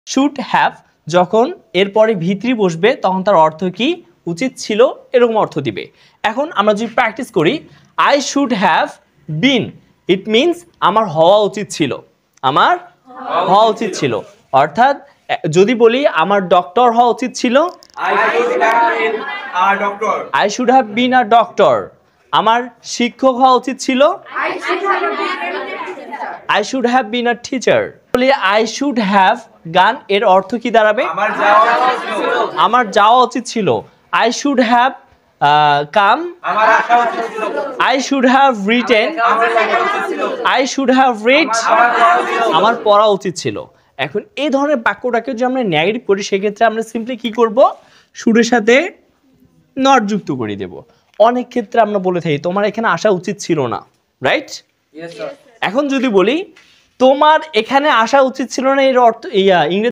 Should have যখন এরপরে ভিত্তি বসবে তখন তার অর্থ কি উচিত ছিল এরকম অর্থ দিবে এখন আমরা যদি প্র্যাকটিস করি I should have been it means আমার হওয়া উচিত ছিল আমার হওয়া উচিত ছিল অর্থাৎ যদি বলি আমার ডক্টর হওয়া উচিত ছিল I should have been a doctor আমার শিক্ষক হওয়া উচিত ছিল I should have been a teacher. বলি I should have গান এর অর্থ কি দাঁড়াবে আমার যাওয়া উচিত ছিল I should have come I should have written I should have read আমার পড়া উচিত ছিল এখন এই ধরনের বাক্যটাকে যদি আমরা নেগেটিভ করি সেক্ষেত্রে আমরা সিম্পলি কি করব শুডের সাথে নট যুক্ত করে দেব অনেক ক্ষেত্রে আমরা বলে থাকি তোমার এখানে আসা উচিত ছিল না রাইট এখন যদি বলি তোমার এখানে আসা উচিত ছিল না এর অর্থ ইংরেজি